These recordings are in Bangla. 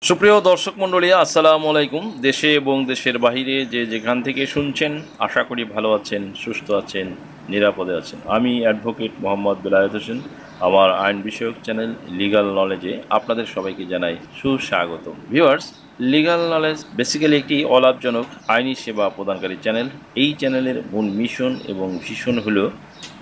সুপ্রিয় দর্শক মণ্ডলী, আসসালামু আলাইকুম। দেশে এবং দেশের বাহিরে যে যেখান থেকে শুনছেন, আশা করি ভালো আছেন, সুস্থ আছেন, নিরাপদে আছেন। আমি অ্যাডভোকেট মোহাম্মদ বেলায়েত হোসেন। আমার আইন বিষয়ক চ্যানেল লিগ্যাল নলেজে আপনাদের সবাইকে জানাই সুস্বাগত। ভিউয়ার্স, লিগ্যাল নলেজ বেসিক্যালি একটি অলাভজনক আইনি সেবা প্রদানকারী চ্যানেল। এই চ্যানেলের মূল মিশন এবং ভিশন হলো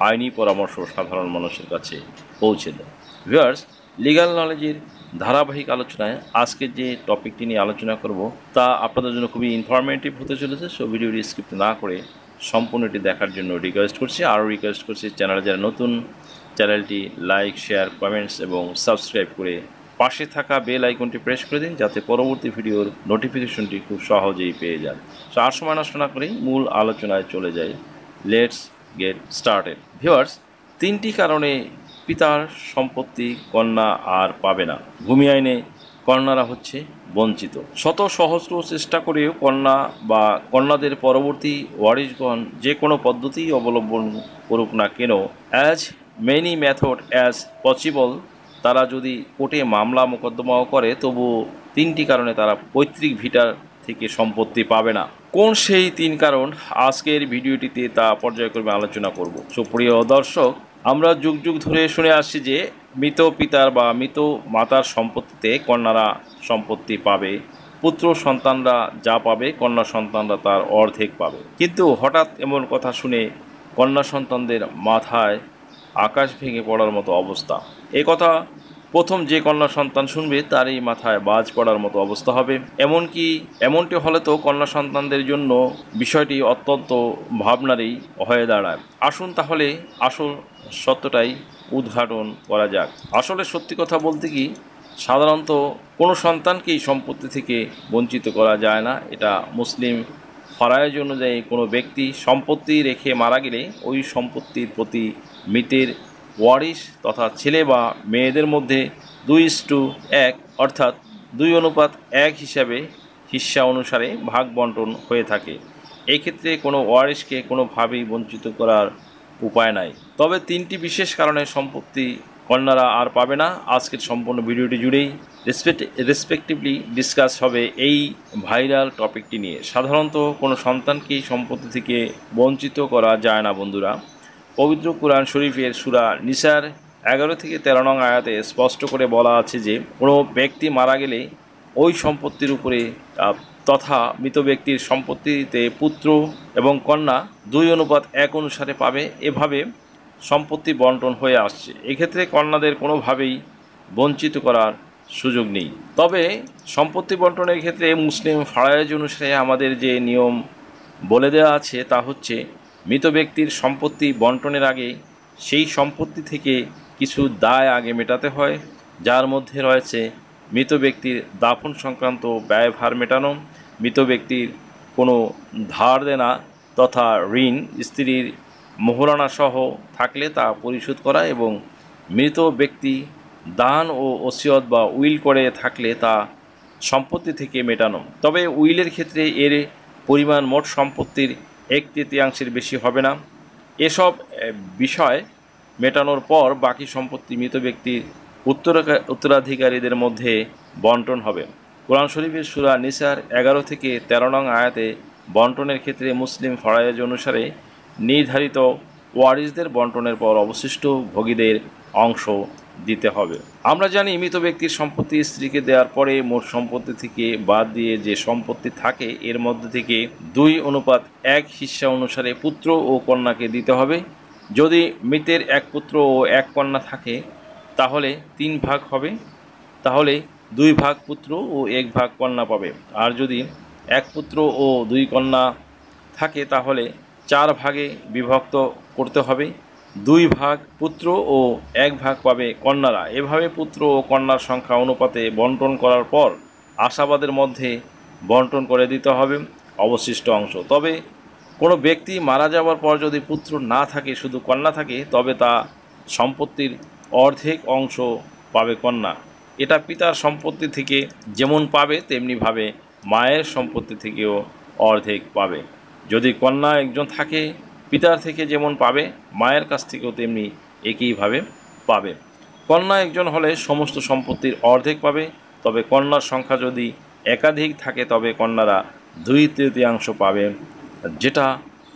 আইনি পরামর্শ সাধারণ মানুষের কাছে পৌঁছে দেয়। ভিউয়ার্স, লিগ্যাল নলেজের ধারাবাহিক আলোচনায় আজকে যে টপিকটি নিয়ে আলোচনা করব তা আপনাদের জন্য খুবই ইনফরমেটিভ হতে চলেছে। সো ভিডিওটি স্কিপ না করে সম্পূর্ণটি দেখার জন্য রিকোয়েস্ট করছি। আরও রিকোয়েস্ট করছি, চ্যানেলে যারা নতুন, চ্যানেলটি লাইক, শেয়ার, কমেন্টস এবং সাবস্ক্রাইব করে পাশে থাকা বেল আইকনটি প্রেস করে দিন, যাতে পরবর্তী ভিডিওর নোটিফিকেশনটি খুব সহজেই পেয়ে যান। সো আর সময় নষ্ট না করেই মূল আলোচনায় চলে যাই। Let's get started. ভিউয়ার্স, তিনটি কারণে পিতার সম্পত্তি কন্যা আর পাবে না। ভূমি আইনে কন্যারা হচ্ছে বঞ্চিত। শত সহস্র চেষ্টা করেও কন্যা বা কন্যাদের পরবর্তী ওয়ারিশগণ যে কোনো পদ্ধতি অবলম্বন করুক না কেন, as many method as possible, তারা যদি কোর্টে মামলা মোকদ্দমাও করে, তবু তিনটি কারণে তারা পৈতৃক ভিটার থেকে সম্পত্তি পাবে না। কোন সেই তিন কারণ, আজকের ভিডিওটিতে তা পর্যায়ক্রমে আলোচনা করব। সুপ্রিয় দর্শক, আমরা যুগ যুগ ধরে শুনে আসছি যে মৃত পিতার বা মৃত মাতার সম্পত্তিতে কন্যারা সম্পত্তি পাবে, পুত্র সন্তানরা যা পাবে কন্যা সন্তানরা তার অর্ধেক পাবে। কিন্তু হঠাৎ এমন কথা শুনে কন্যা সন্তানদের মাথায় আকাশ ভেঙে পড়ার মতো অবস্থা। এই কথা প্রথম যে কন্যা সন্তান শুনবে তারই মাথায় বাজ পড়ার মতো অবস্থা হবে। এমনটি হলে তো কন্যা সন্তানদের জন্য বিষয়টি অত্যন্ত ভাবনারই হয়ে দাঁড়ায়। আসুন তাহলে আসল সত্যটাই উদ্ঘাটন করা যাক। আসলে সত্যি কথা বলতে কি, সাধারণত কোনো সন্তানকেই সম্পত্তি থেকে বঞ্চিত করা যায় না। এটা মুসলিম ফরয়েজ অনুযায়ী কোনো ব্যক্তি সম্পত্তি রেখে মারা গেলে ওই সম্পত্তির প্রতি মৃতের ওয়ারিশ তথা ছেলে বা মেয়েদের মধ্যে 2:1 অর্থাৎ 2:1 হিসাবে হিস্সা অনুসারে ভাগ বন্টন হয়ে থাকে। এই ক্ষেত্রে কোনো ওয়ারিশকে কোনোভাবেই বঞ্চিত করার উপায় নাই। তবে তিনটি বিশেষ কারণে সম্পত্তি কন্যারা আর পাবে না। আজকের সম্পূর্ণ ভিডিওটি জুড়েই রেসপেক্টিভলি ডিসকাস হবে এই ভাইরাল টপিকটি নিয়ে। সাধারণত কোনো সন্তানকেই সম্পত্তি থেকে বঞ্চিত করা যায় না বন্ধুরা। পবিত্র কুরআন শরীফের সূরা নিসার 11 থেকে 13 নং আয়াতে স্পষ্ট করে বলা আছে যে কোনো ব্যক্তি মারা গেলে ওই সম্পত্তির উপরে তথা মৃত ব্যক্তির সম্পত্তিতে পুত্র এবং কন্যা 2:1 অনুসারে পাবে। এভাবে সম্পত্তি বন্টন হয়ে আসছে। এক্ষেত্রে কন্যাদের কোনোভাবেই বঞ্চিত করার সুযোগ নেই। তবে সম্পত্তি বন্টনের ক্ষেত্রে মুসলিম ফরয়েজ অনুসারে আমাদের যে নিয়ম বলে দেওয়া আছে তা হচ্ছে, মৃত ব্যক্তির সম্পত্তি বন্টনের আগে সেই সম্পত্তি থেকে কিছু দায় আগে মেটাতে হয়, যার মধ্যে রয়েছে মৃত ব্যক্তির দাফন সংক্রান্ত ব্যয়ভার মেটানো, মৃত ব্যক্তির কোনো ধার দেনা তথা ঋণ, স্ত্রীর মোহরানা সহ থাকলে তা পরিশোধ করা এবং মৃত ব্যক্তি দান ও ওসিয়ত বা উইল করে থাকলে তা সম্পত্তি থেকে মেটানো। তবে উইলের ক্ষেত্রে এর পরিমাণ মোট সম্পত্তির 1/3 বেশি হবে না। এসব বিষয় মেটানোর পর বাকি সম্পত্তি মৃত ব্যক্তির উত্তরাধিকারীদের মধ্যে বন্টন হবে। কোরআন শরীফের সূরা নিসার 11 থেকে 13 নং আয়াতে বন্টনের ক্ষেত্রে মুসলিম ফরয়েজ অনুসারে নির্ধারিত ওয়ারিশদের বন্টনের পর অবশিষ্ট ভোগীদের অংশ দিতে হবে। আমরা জানি মৃত ব্যক্তির সম্পত্তি স্ত্রীকে দেওয়ার পরে মোট সম্পত্তি থেকে বাদ দিয়ে যে সম্পত্তি থাকে এর মধ্যে থেকে 2:1 হিস্সা অনুসারে পুত্র ও কন্যাকে দিতে হবে। যদি মৃতের 1 পুত্র ও 1 কন্যা থাকে তাহলে 3 ভাগ হবে, তাহলে 2 ভাগ পুত্র ও 1 ভাগ কন্যা পাবে। আর যদি 1 পুত্র ও 2 কন্যা থাকে তাহলে 4 ভাগে বিভক্ত করতে হবে। 2 ভাগ পুত্র ও 1 ভাগ পাবে কন্যারা। এভাবে পুত্র ও কন্যার সংখ্যা অনুপাতে বন্টন করার পর আশাবাদের মধ্যে বন্টন করে দিতে হবে অবশিষ্ট অংশ। তবে কোনো ব্যক্তি মারা যাওয়ার পর যদি পুত্র না থাকে, শুধু কন্যা থাকে, তবে তা সম্পত্তির অর্ধেক অংশ পাবে কন্যা। এটা পিতার সম্পত্তি থেকে যেমন পাবে তেমনিভাবে মায়ের সম্পত্তি থেকেও অর্ধেক পাবে। যদি কন্যা একজন থাকে, পিতার থেকে যেমন পাবে মায়ের কাছ থেকেও তেমনি একইভাবে পাবে। কন্যা একজন হলে সমস্ত সম্পত্তির অর্ধেক পাবে, তবে কন্যার সংখ্যা যদি একাধিক থাকে তবে কন্যারা 2/3 পাবে, যেটা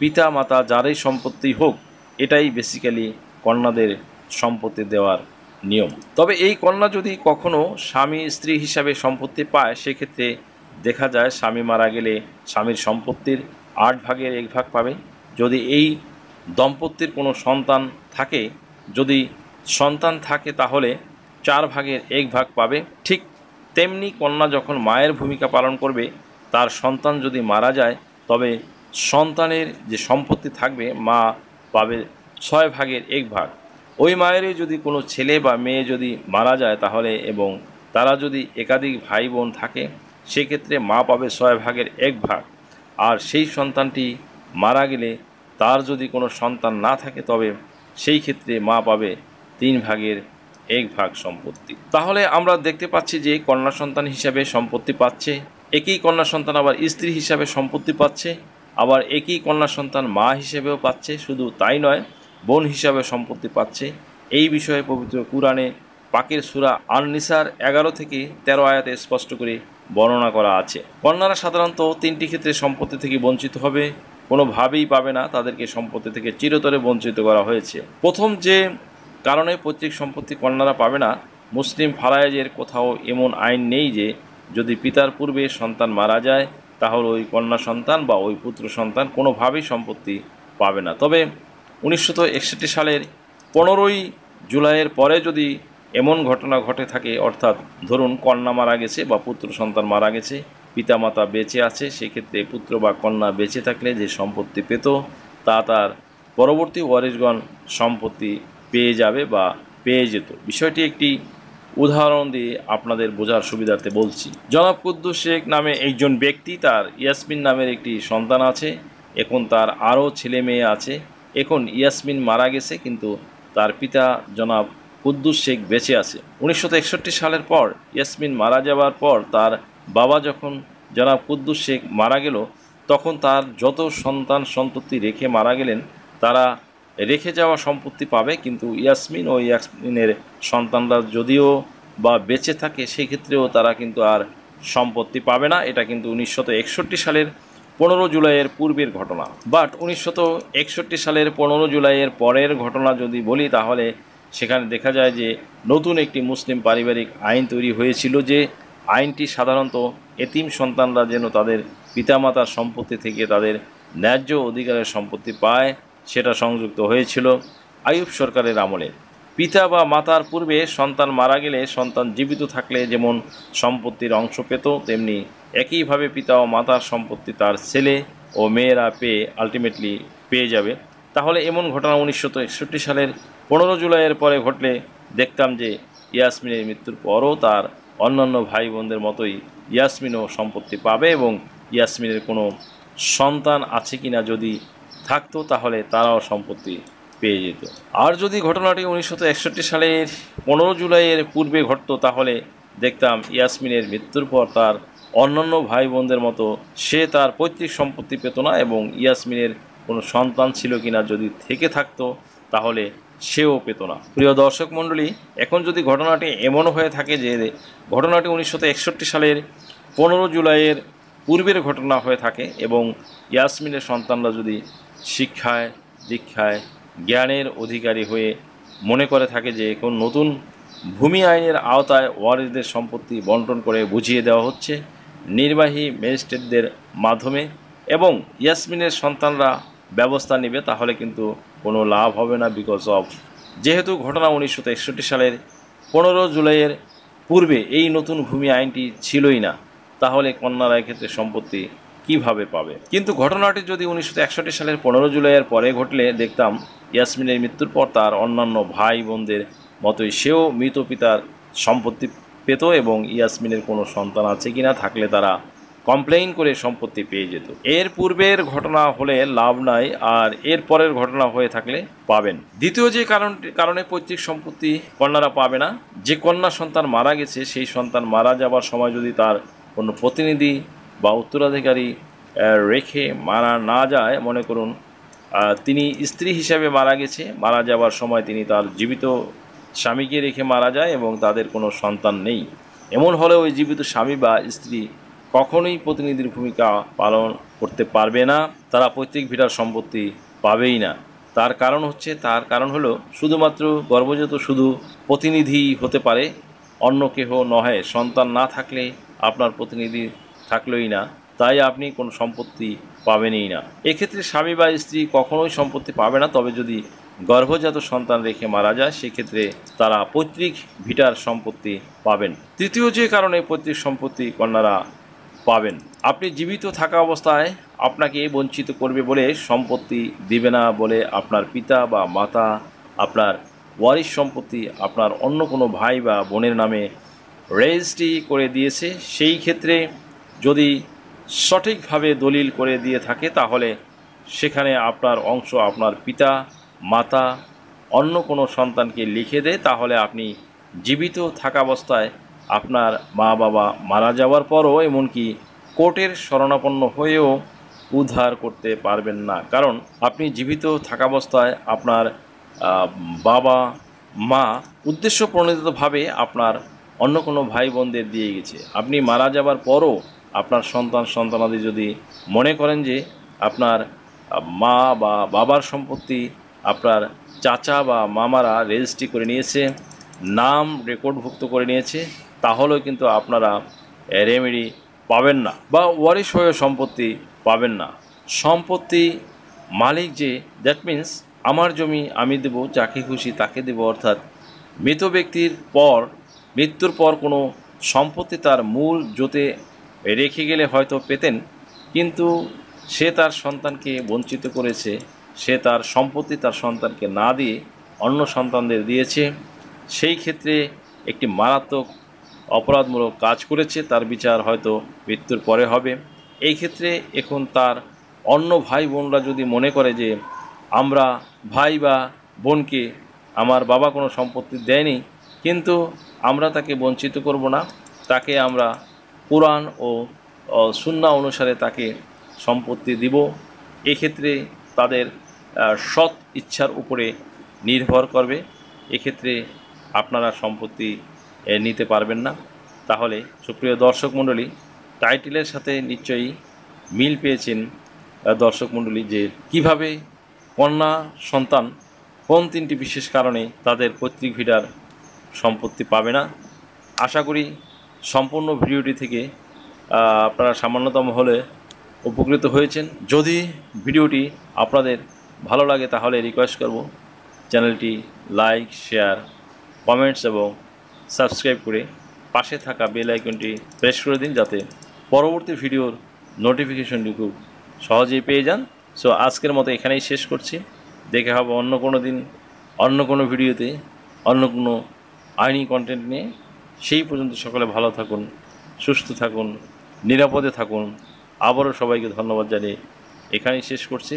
পিতা মাতা যারই সম্পত্তি হোক এটাই বেসিক্যালি কন্যাদের সম্পত্তি দেওয়ার নিয়ম। তবে এই কন্যা যদি কখনো স্বামী স্ত্রী হিসাবে সম্পত্তি পায় সেক্ষেত্রে দেখা যায় স্বামী মারা গেলে স্বামীর সম্পত্তির 8/1 পাবে। যদি এই দম্পতির কোনো সন্তান থাকে, যদি সন্তান থাকে তাহলে 4/1 পাবে। ঠিক তেমনি কন্যা যখন মায়ের ভূমিকা পালন করবে, তার সন্তান যদি মারা যায় তবে সন্তানের যে সম্পত্তি থাকবে মা পাবে 6/1। ওই মায়েরই যদি কোনো ছেলে বা মেয়ে যদি মারা যায় তাহলে এবং তারা যদি একাধিক ভাই বোন থাকে সেক্ষেত্রে মা পাবে 6/1। আর সেই সন্তানটি মারা গেলে তার যদি কোনো সন্তান না থাকে তবে সেই ক্ষেত্রে মা পাবে 3/1 সম্পত্তি। তাহলে আমরা দেখতে পাচ্ছি যে কন্যা সন্তান হিসাবে সম্পত্তি পাচ্ছে, একই কন্যা সন্তান আবার স্ত্রী হিসাবে সম্পত্তি পাচ্ছে, আবার একই কন্যা সন্তান মা হিসেবেও পাচ্ছে। শুধু তাই নয়, বোন হিসাবে সম্পত্তি পাচ্ছে। এই বিষয়ে পবিত্র কুরআনে পাকের সূরা আন-নিসার 11 থেকে 13 আয়াতে স্পষ্ট করে বর্ণনা করা আছে। কন্যারা সাধারণত 3টি ক্ষেত্রে সম্পত্তি থেকে বঞ্চিত হবে, কোনোভাবেই পাবে না, তাদেরকে সম্পত্তি থেকে চিরতরে বঞ্চিত করা হয়েছে। প্রথম যে কারণে পৈতৃক সম্পত্তি কন্যারা পাবে না, মুসলিম ফারায়েজের কোথাও এমন আইন নেই যে যদি পিতার পূর্বে সন্তান মারা যায় তাহলে ওই কন্যা সন্তান বা ওই পুত্র সন্তান কোনোভাবেই সম্পত্তি পাবে না। তবে 1961 সালের 15ই জুলাইয়ের পরে যদি এমন ঘটনা ঘটে থাকে, অর্থাৎ ধরুন কন্যা মারা গেছে বা পুত্র সন্তান মারা গেছে, পিতামাতা বেঁচে আছে, সেক্ষেত্রে পুত্র বা কন্যা বেঁচে থাকলে যে সম্পত্তি পেত তা তার পরবর্তী ওয়ারিশগণ সম্পত্তি পেয়ে যাবে বা পেয়ে যেত। বিষয়টি একটি উদাহরণ দিয়ে আপনাদের বোঝার সুবিধার্থে বলছি। জনাব কুদ্দুস শেখ নামে একজন ব্যক্তি, তার ইয়াসমিন নামের একটি সন্তান আছে। এখন তার আরও ছেলে মেয়ে আছে। এখন ইয়াসমিন মারা গেছে কিন্তু তার পিতা জনাব কুদ্দুস শেখ বেঁচে আছে। 1961 সালের পর ইয়াসমিন মারা যাওয়ার পর তার বাবা যখন জনাব কুদ্দুস শেখ মারা গেল তখন তার যত সন্তান সন্ততি রেখে মারা গেলেন তারা রেখে যাওয়া সম্পত্তি পাবে, কিন্তু ইয়াসমিন ও ইয়াসমিনের সন্তানরা যদিও বা বেঁচে থাকে সেক্ষেত্রেও তারা কিন্তু আর সম্পত্তি পাবে না। এটা কিন্তু 1961 সালের 15 জুলাইয়ের পূর্বের ঘটনা। বাট 1961 সালের 15 জুলাইয়ের পরের ঘটনা যদি বলি তাহলে সেখানে দেখা যায় যে নতুন একটি মুসলিম পারিবারিক আইন তৈরি হয়েছিল, যে আইনটি সাধারণত এতিম সন্তানরা যেন তাদের পিতামাতার সম্পত্তি থেকে তাদের ন্যায্য অধিকারের সম্পত্তি পায় সেটা সংযুক্ত হয়েছিল আইয়ুব সরকারের আমলে। পিতা বা মাতার পূর্বে সন্তান মারা গেলে সন্তান জীবিত থাকলে যেমন সম্পত্তির অংশ পেত, তেমনি একইভাবে পিতা ও মাতার সম্পত্তি তার ছেলে ও মেয়েরা আলটিমেটলি পেয়ে যাবে। তাহলে এমন ঘটনা 1961 সালের 15 জুলাইয়ের পরে ঘটলে দেখতাম যে ইয়াসমিনের মৃত্যুর পরও তার অন্যান্য ভাই বোনদের মতোই ইয়াসমিনও সম্পত্তি পাবে এবং ইয়াসমিনের কোনো সন্তান আছে কিনা যদি থাকতো তাহলে তারাও সম্পত্তি পেয়ে যেত। আর যদি ঘটনাটি 1961 সালের 15 জুলাইয়ের পূর্বে ঘটতো তাহলে দেখতাম ইয়াসমিনের মৃত্যুর পর তার অন্যান্য ভাই বোনদের মতো সে তার পৈতৃক সম্পত্তি পেত না এবং ইয়াসমিনের কোনো সন্তান ছিল কিনা যদি থেকে থাকতো তাহলে সেও পেত না। প্রিয় দর্শক মণ্ডলী, এখন যদি ঘটনাটি এমন হয়ে থাকে যে ঘটনাটি 1961 সালের 15 জুলাইয়ের পূর্বের ঘটনা হয়ে থাকে এবং ইয়াসমিনের সন্তানরা যদি শিক্ষায় দীক্ষায় জ্ঞানের অধিকারী হয়ে মনে করে থাকে যে এখন নতুন ভূমি আইনের আওতায় ওয়ারিশদের সম্পত্তি বন্টন করে বুঝিয়ে দেওয়া হচ্ছে নির্বাহী ম্যাজিস্ট্রেটদের মাধ্যমে এবং ইয়াসমিনের সন্তানরা ব্যবস্থা নেবে, তাহলে কিন্তু কোনো লাভ হবে না। যেহেতু ঘটনা 1961 সালের 15 জুলাইয়ের পূর্বে এই নতুন ভূমি আইনটি ছিলই না, তাহলে কন্যারা এক্ষেত্রে সম্পত্তি কিভাবে পাবে? কিন্তু ঘটনাটি যদি 1961 সালের 15 জুলাইয়ের পরে ঘটলে দেখতাম ইয়াসমিনের মৃত্যুর পর তার অন্যান্য ভাই বোনদের মতোই সেও মৃত পিতার সম্পত্তি পেত এবং ইয়াসমিনের কোনো সন্তান আছে কিনা থাকলে তারা কমপ্লেইন করে সম্পত্তি পেয়ে যেত। এর পূর্বের ঘটনা হলে লাভ নাই, আর এর পরের ঘটনা হয়ে থাকলে পাবেন। দ্বিতীয় যে কারণে পৈতৃক সম্পত্তি কন্যারা পাবে না, যে কন্যা সন্তান মারা গেছে সেই সন্তান মারা যাবার সময় যদি তার কোনো প্রতিনিধি বা উত্তরাধিকারী রেখে মারা না যায়, মনে করুন তিনি স্ত্রী হিসাবে মারা গেছে, মারা যাবার সময় তিনি তার জীবিত স্বামীকে রেখে মারা যায় এবং তাদের কোনো সন্তান নেই, এমন হলেও ওই জীবিত স্বামী বা স্ত্রী কখনোই প্রতিনিধির ভূমিকা পালন করতে পারবে না, তারা পৈতৃক ভিটার সম্পত্তি পাবেই না। তার কারণ হলো শুধুমাত্র গর্ভজাত শুধু প্রতিনিধি হতে পারে, অন্য কেহ নহে। সন্তান না থাকলে আপনার প্রতিনিধি থাকলেই না, তাই আপনি কোনো সম্পত্তি পাবেনই না। এক্ষেত্রে স্বামী বা স্ত্রী কখনোই সম্পত্তি পাবে না, তবে যদি গর্ভজাত সন্তান রেখে মারা যায় সেক্ষেত্রে তারা পৈতৃক ভিটার সম্পত্তি পাবেন। তৃতীয় যে কারণে পৈতৃক সম্পত্তি কন্যারা পাবেন, আপনি জীবিত থাকা অবস্থায় আপনাকে বঞ্চিত করবে বলে সম্পত্তি দিবে না বলে আপনার পিতা বা মাতা আপনার ওয়ারিশ সম্পত্তি আপনার অন্য কোনো ভাই বা বোনের নামে রেজিস্ট্রি করে দিয়েছে। সেই ক্ষেত্রে যদি সঠিকভাবে দলিল করে দিয়ে থাকে তাহলে সেখানে আপনার অংশ আপনার পিতা মাতা অন্য কোনো সন্তানকে লিখে দেয়, তাহলে আপনি জীবিত থাকা অবস্থায় আপনার মা বাবা মারা যাওয়ার পরও এমনকি কোর্টের শরণাপন্ন হয়েও উদ্ধার করতে পারবেন না, কারণ আপনি জীবিত থাকা অবস্থায় আপনার বাবা মা উদ্দেশ্য প্রণোদিতভাবে আপনার অন্য কোনো ভাই বোনদের দিয়ে গেছে। আপনি মারা যাবার পরও আপনার সন্তানাদি যদি মনে করেন যে আপনার মা বা বাবার সম্পত্তি আপনার চাচা বা মামারা রেজিস্ট্রি করে নিয়েছে, নাম রেকর্ডভুক্ত করে নিয়েছে, তাহলেও কিন্তু আপনারা রেমেডি পাবেন না বা ওয়ারিশ হয়ে সম্পত্তি পাবেন না। সম্পত্তি মালিক যে, দ্যাট মিন্স আমার জমি আমি দেব, যাকে খুশি তাকে দেব, অর্থাৎ মৃত ব্যক্তির মৃত্যুর পর কোনো সম্পত্তি তার মূল জোতে রেখে গেলে হয়তো পেতেন, কিন্তু সে তার সন্তানকে বঞ্চিত করেছে, সে তার সম্পত্তি তার সন্তানকে না দিয়ে অন্য সন্তানদের দিয়েছে। সেই ক্ষেত্রে একটি মারাত্মক অপরাধমূলক কাজ করেছে, তার বিচার হয়তো মৃত্যুর পরে হবে। এই ক্ষেত্রে এখন তার অন্য ভাই বোনরা যদি মনে করে যে আমরা ভাই বা বোনকে আমার বাবা কোনো সম্পত্তি দেয়নি, কিন্তু আমরা তাকে বঞ্চিত করব না, তাকে আমরা কোরআন ও সুন্নাহ অনুসারে তাকে সম্পত্তি দিব, এক্ষেত্রে তাদের সৎ ইচ্ছার উপরে নির্ভর করবে। এক্ষেত্রে আপনারা সম্পত্তি নিতে পারবেন না। তাহলে সুপ্রিয় দর্শক মণ্ডলী, টাইটেলের সাথে নিশ্চয়ই মিল পেয়েছেন দর্শক মণ্ডলী যে কিভাবে কন্যা সন্তান কোন তিনটি বিশেষ কারণে তাদের পৈতৃক ভিটার সম্পত্তি পাবে না। আশা করি সম্পূর্ণ ভিডিওটি থেকে আপনারা সামান্যতম হলে উপকৃত হয়েছেন। যদি ভিডিওটি আপনাদের ভালো লাগে তাহলে রিকোয়েস্ট করব চ্যানেলটি লাইক, শেয়ার, কমেন্টস এবং সাবস্ক্রাইব করে পাশে থাকা বেল আইকনটি প্রেস করে দিন, যাতে পরবর্তী ভিডিওর নোটিফিকেশনটি খুব সহজেই পেয়ে যান। সো আজকের মতো এখানেই শেষ করছি। দেখে হবে অন্য কোনো দিন অন্য কোনো ভিডিওতে অন্য কোনো আইনি কন্টেন্ট নিয়ে। সেই পর্যন্ত সকলে ভালো থাকুন, সুস্থ থাকুন, নিরাপদে থাকুন। আবারও সবাইকে ধন্যবাদ জানিয়ে এখানেই শেষ করছি।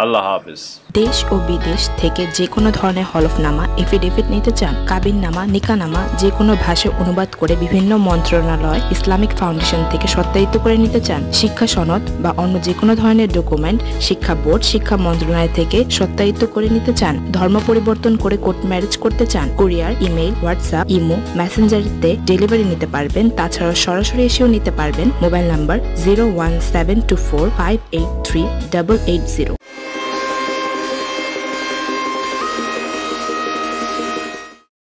আল্লাহ হাফেজ। দেশ ও বিদেশ থেকে যে কোনো ধরনের হলফনামা, এফিডেভিট নিতে চান, কাবিননামা, নিকানামা যে কোনো ভাষায় অনুবাদ করে বিভিন্ন মন্ত্রণালয়, ইসলামিক ফাউন্ডেশন থেকে সত্যায়িত করে নিতে চান, শিক্ষা সনদ বা অন্য যে কোনো ধরনের ডকুমেন্ট শিক্ষা বোর্ড, শিক্ষা মন্ত্রণালয় থেকে সত্যায়িত করে নিতে চান, ধর্ম পরিবর্তন করে কোর্ট ম্যারেজ করতে চান, কুরিয়ার, ইমেইল, হোয়াটসঅ্যাপ, ইমো, মেসেঞ্জারিতে ডেলিভারি নিতে পারবেন। তাছাড়াও সরাসরি এসেও নিতে পারবেন। Mobile number 01724583880।